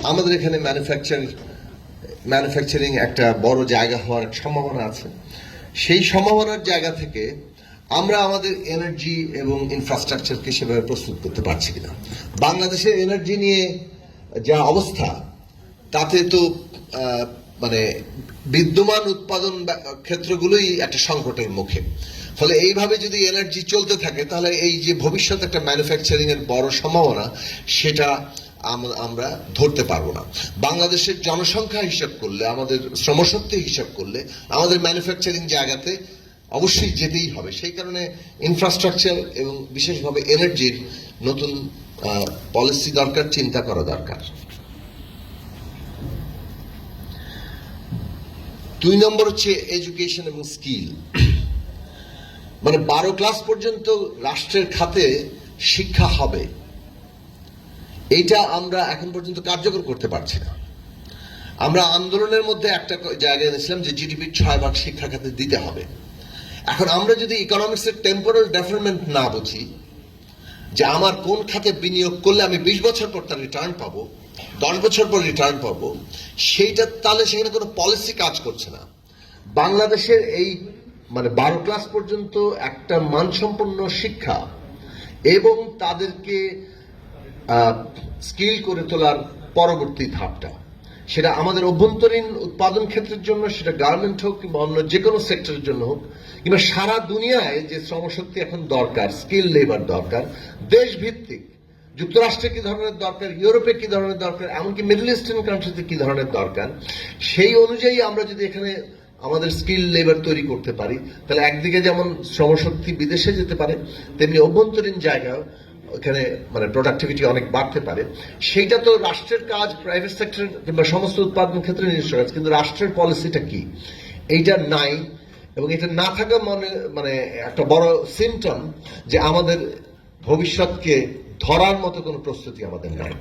আমাদের এখানে ম্যানুফ্যাকচারিং একটা বড় জায়গা হওয়ার সম্ভাবনা আছে। সেই সম্ভাবনার জায়গা থেকে আমরা আমাদের এনার্জি এবং ইনফ্রাস্ট্রাকচারকে সেভাবে প্রস্তুত করতে পারছি কিনা। বাংলাদেশের এনার্জি নিয়ে যা অবস্থা, তাতে তো মানে বিদ্যমান উৎপাদন ক্ষেত্রগুলোই একটা সংকটের মুখে। ফলে এইভাবে যদি এনার্জি চলতে থাকে, তাহলে এই যে ভবিষ্যৎ একটা ম্যানুফ্যাকচারিং এর বড় সম্ভাবনা, সেটা আমরা ধরতে পারবো না। বাংলাদেশের জনসংখ্যা হিসাব করলে, আমাদের শ্রমশক্তি হিসাব করলে, আমাদের ম্যানুফ্যাকচারিং জায়গাতে অবশ্যই যেতেই হবে। সেই কারণে ইনফ্রাস্ট্রাকচার এবং বিশেষভাবে এনার্জির নতুন পলিসি দরকার, চিন্তা করা দরকার। 2 নম্বর হচ্ছে এডুকেশন এবং স্কিল। মানে 12 ক্লাস পর্যন্ত রাষ্ট্রের খাতে শিক্ষা হবে, এইটা আমরা এখন পর্যন্ত কার্যকর করতে পারছি না। আমরা আন্দোলনের মধ্যে একটা জায়গায় এনেছিলাম যে জিডিপির 6 ভাগ শিক্ষা খাতে দিতে হবে। এখন আমরা যদি ইকোনমিক্সের টেম্পোরাল ডেভেলপমেন্ট না বুঝি, যে আমার কোন খাতে বিনিয়োগ করলে আমি 20 বছর পর তার রিটার্ন পাবো, 10 বছর পর রিটার্ন পাবো, সেইটা তাহলে সেখানে কোনো পলিসি কাজ করছে না। বাংলাদেশের এই মানে 12 ক্লাস পর্যন্ত একটা মানসম্পন্ন শিক্ষা এবং তাদেরকে স্কিল করে তোলার পরবর্তী ধাপটা, সেটা আমাদের অভ্যন্তরীণ উৎপাদন ক্ষেত্রের জন্য, সেটা গার্মেন্ট হোক কিংবা অন্য যে কোনো সেক্টরের জন্য হোক, কিংবা সারা দুনিয়ায় যে শ্রমশক্তি এখন দরকার, স্কিল লেবার দরকার, দেশভিত্তিক, যুক্তরাষ্ট্রে কি ধরনের দরকার, ইউরোপে কি ধরনের দরকার, এমনকি মিডল ইস্টার্ন কান্ট্রিতে কি ধরনের দরকার, সেই অনুযায়ী আমরা যদি এখানে আমাদের স্কিল লেবার তৈরি করতে পারি, তাহলে একদিকে যেমন শ্রমশক্তি বিদেশে যেতে পারে, তেমনি অভ্যন্তরীণ জায়গায় এখানে মানে প্রোডাক্টিভিটি অনেক বাড়তে পারে। সেইটা তো রাষ্ট্রের কাজ, প্রাইভেট সেক্টর কিংবা সমস্ত উৎপাদন ক্ষেত্রে নিজস্ব কাজ, কিন্তু রাষ্ট্রের পলিসিটা কি, এইটা নাই। এবং এটা না থাকা মানে একটা বড় সিমটম যে আমাদের ভবিষ্যৎকে ধরার মতো কোনো প্রস্তুতি আমাদের নাই।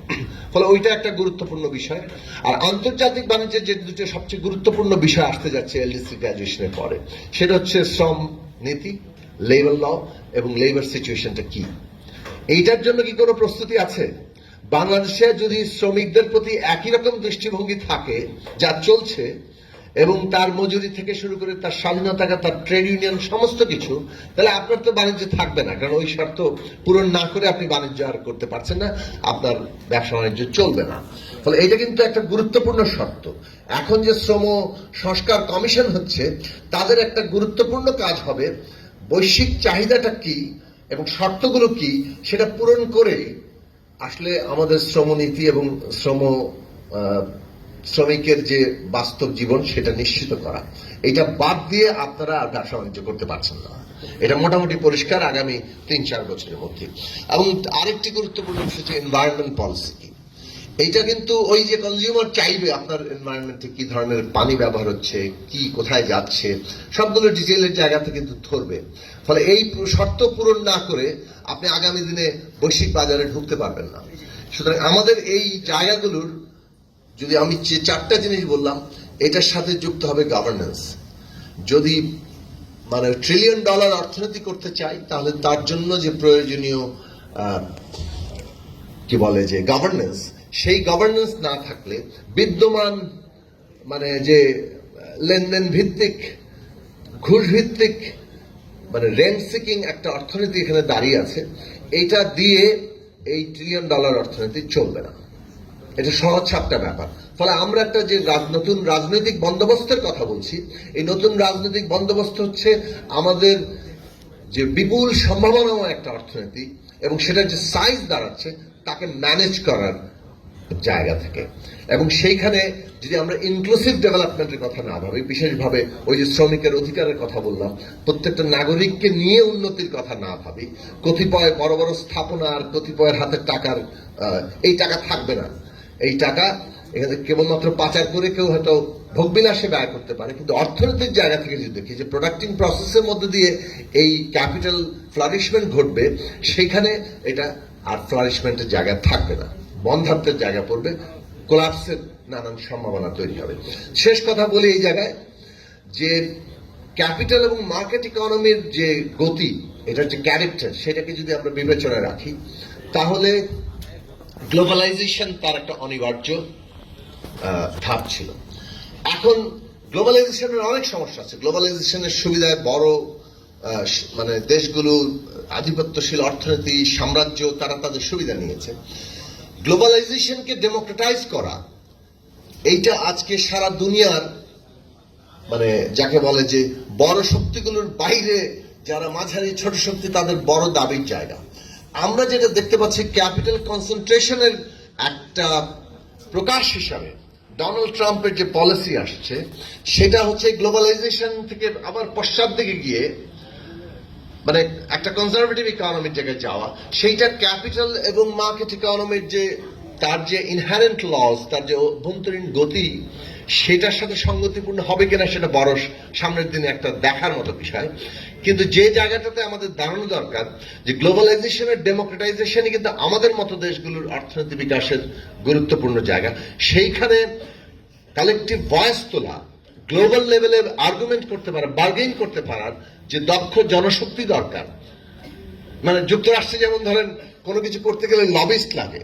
ফলে ওইটা একটা গুরুত্বপূর্ণ বিষয়। আর আন্তর্জাতিক বাণিজ্যের যে দুটো সবচেয়ে গুরুত্বপূর্ণ বিষয় আসতে যাচ্ছে এলডিসি গ্র্যাজুয়েশনের পরে, সেটা হচ্ছে শ্রম নীতি, লেবার ল এবং লেবার সিচুয়েশনটা কি। এইটার জন্য কি কোনো প্রস্তুতি আছে? বাংলাদেশে যদি শ্রমিকদের প্রতি একই রকম দৃষ্টিভঙ্গি থাকে যা চলছে, এবং তার মজুরি থেকে শুরু করে তার স্বাধীনতা, তার ট্রেড ইউনিয়ন, সমস্ত কিছু, তাহলে আপনার তো বাণিজ্য থাকবে না। কারণ ওই শর্ত পূরণ না করে আপনি বাণিজ্য আর করতে পারছেন না, আপনার ব্যবসা বাণিজ্য চলবে না। ফলে এটা কিন্তু একটা গুরুত্বপূর্ণ শর্ত। এখন যে শ্রম সংস্কার কমিশন হচ্ছে, তাদের একটা গুরুত্বপূর্ণ কাজ হবে বৈশ্বিক চাহিদাটা কি এবং শর্তগুলো কি, সেটা পূরণ করে আসলে আমাদের শ্রমনীতি এবং শ্রমিকের যে বাস্তব জীবন, সেটা নিশ্চিত করা। এটা বাদ দিয়ে আপনারা আর ব্যবসা বাণিজ্য করতে পারছেন না, এটা মোটামুটি পরিষ্কার আগামী 3-4 বছরের মধ্যে। এবং আরেকটি গুরুত্বপূর্ণ বিষয় হচ্ছে এনভায়রনমেন্ট পলিসি কি। এইটা কিন্তু ওই যে কনজিউমার চাইবে আপনার এনভায়রনমেন্টে কি ধরনের পানি ব্যবহার হচ্ছে, কি কোথায় যাচ্ছে, সবগুলো ডিটেইলের জায়গাতে কিন্তু ধরবে। ফলে এই শর্ত পূরণ না করে আপনি আগামী দিনে বৈশ্বিক বাজারে ঢুকতে পারবেন না। সুতরাং আমাদের এই জায়গাগুলোর, যদি আমি যে 4টা জিনিস বললাম, এটার সাথে যুক্ত হবে গভর্নেন্স। যদি মানে $1 ট্রিলিয়ন অর্থনীতি করতে চাই, তাহলে তার জন্য যে প্রয়োজনীয় কি বলে যে গভর্নেন্স, সেই গভর্নেন্স না থাকলে বিদ্যমান মানে যে লেনদেন ভিত্তিক, ঘুষ ভিত্তিক, মানে রেন্ট সিকিং একটা অর্থনীতি এখানে দাঁড়িয়ে আছে, এইটা দিয়ে এই $1 ট্রিলিয়ন অর্থনীতি চলবে না। এটা সহজ একটা ব্যাপার। ফলে আমরা একটা যে নতুন রাজনৈতিক বন্দোবস্তের কথা বলছি, এই নতুন রাজনৈতিক বন্দোবস্ত হচ্ছে আমাদের যে বিপুল সম্ভাবনাও একটা অর্থনীতি, এবং সেটার যে সাইজ দাঁড়াচ্ছে তাকে ম্যানেজ করার জায়গা থেকে। এবং সেইখানে যদি আমরা ইনক্লুসিভ ডেভেলপমেন্টের কথা না ভাবি, বিশেষভাবে ওই যে শ্রমিকের অধিকারের কথা বললাম, প্রত্যেকটা নাগরিককে নিয়ে উন্নতির কথা না ভাবি, কতিপয় বড় বড় স্থাপনা আর কতিপয়ের হাতের টাকার এই টাকা থাকবে না। এই টাকা এখানে কেবলমাত্র পাচার করে কেউ হয়তো ভোগবিলাসে ব্যয় করতে পারে, কিন্তু অর্থনৈতিক জায়গা থেকে যদি দেখি যে প্রোডাক্টিং প্রসেসের মধ্যে দিয়ে এই ক্যাপিটাল ফ্লারিশমেন্ট ঘটবে, সেইখানে এটা আর ফ্লারিশমেন্টের জায়গা থাকবে না, বন্ধাত্বের জায়গা পড়বে, কোলাপসের নানান সম্ভাবনা তৈরি হবে। শেষ কথা বলি এই জায়গায় যে ক্যাপিটাল এবং মার্কেট ইকোনমির যে গতি, এটার যে ক্যারেক্টার, সেটাকে যদি আমরা বিবেচনায় রাখি, তাহলে গ্লোবালাইজেশন তার একটা অনিবার্য ধাপ ছিল। এখন গ্লোবালাইজেশনের অনেক সমস্যা আছে। গ্লোবালাইজেশনের সুবিধায় বড় মানে দেশগুলো, আধিপত্যশীল অর্থনীতি, সাম্রাজ্য, তারা তাদের সুবিধা নিয়েছে। গ্লোবালাইজেশনকে ডেমোক্রেটাইজ করা, এইটা আজকে সারা দুনিয়ার মানে যাকে বলে যে বড় শক্তিগুলোর বাইরে যারা মাঝারি ছোট শক্তি, তাদের বড় দাবির জায়গা। আমরা যেটা দেখতে পাচ্ছি, ক্যাপিটাল কনসেন্ট্রেশনের একটা প্রকাশ হিসাবে ডোনাল্ড ট্রাম্পের যে পলিসি আসছে, সেটা হচ্ছে গ্লোবালাইজেশন থেকে আবার পশ্চাৎ দিকে গিয়ে মানে একটা কনজারভেটিভ ইকোনমির জায়গায় যাওয়া। সেইটা ক্যাপিটাল এবং মার্কেট ইকোনমির যে তার যে ইনহারেন্ট লস, তার যে অভ্যন্তরীণ গতি, সেটার সাথে সঙ্গতিপূর্ণ হবে কিনা সেটা বড় সামনের দিনে একটা দেখার মতো বিষয়। কিন্তু যে জায়গাটাতে আমাদের দাঁড়ানো দরকার, যে গ্লোবালাইজেশনের ডেমোক্রেটাইজেশনই কিন্তু আমাদের মতো দেশগুলোর অর্থনীতি বিকাশের গুরুত্বপূর্ণ জায়গা। সেইখানে কালেকটিভ ভয়েস তোলা, গ্লোবাল লেভেলে আর্গুমেন্ট করতে পারা, বার্গেইন করতে পারার যে দক্ষ জনশক্তি দরকার। মানে যুক্তরাষ্ট্রে যেমন ধরেন কোনো কিছু করতে গেলে লবিস্ট লাগে।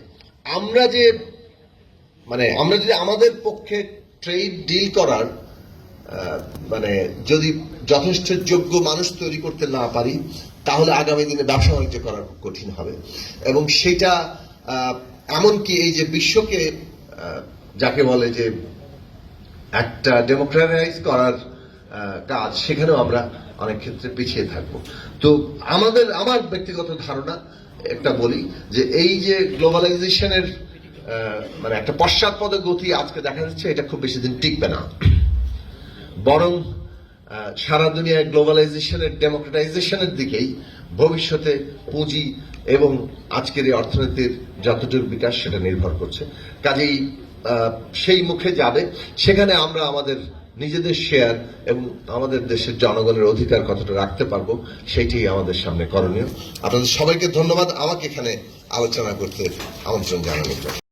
আমরা যদি আমাদের পক্ষে ট্রেড ডিল করার মানে যদি যথেষ্ট যোগ্য মানুষ তৈরি করতে না পারি, তাহলে আগামী দিনে ব্যবসা বাণিজ্য করা কঠিন হবে। এবং সেটা এমনকি এই যে বিশ্বকে যাকে বলে যে একটা ডেমোক্রেটাইজ করার কাজ, সেখানেও আমরা অনেক ক্ষেত্রে পিছিয়ে থাকবো। তো আমার ব্যক্তিগত ধারণা একটা বলি যে এই যে গ্লোবালাইজেশনের মানে একটা পশ্চাৎপদ গতি আজকে দেখা যাচ্ছে, এটা খুব বেশি দিন টিকবে না। বরং সারা দুনিয়ায় গ্লোবালাইজেশনের ডেমোক্রেটাইজেশনের দিকেই ভবিষ্যতে পুঁজি এবং আজকের এই অর্থনীতির যতটুকু বিকাশ সেটা নির্ভর করছে। কাজেই সেই মুখে যাবে, সেখানে আমরা আমাদের নিজেদের শেয়ার এবং আমাদের দেশের জনগণের অধিকার কতটা রাখতে পারবো, সেইটাই আমাদের সামনে করণীয়। আপনাদের সবাইকে ধন্যবাদ আমাকে এখানে আলোচনা করতে আমন্ত্রণ জানানোর জন্য।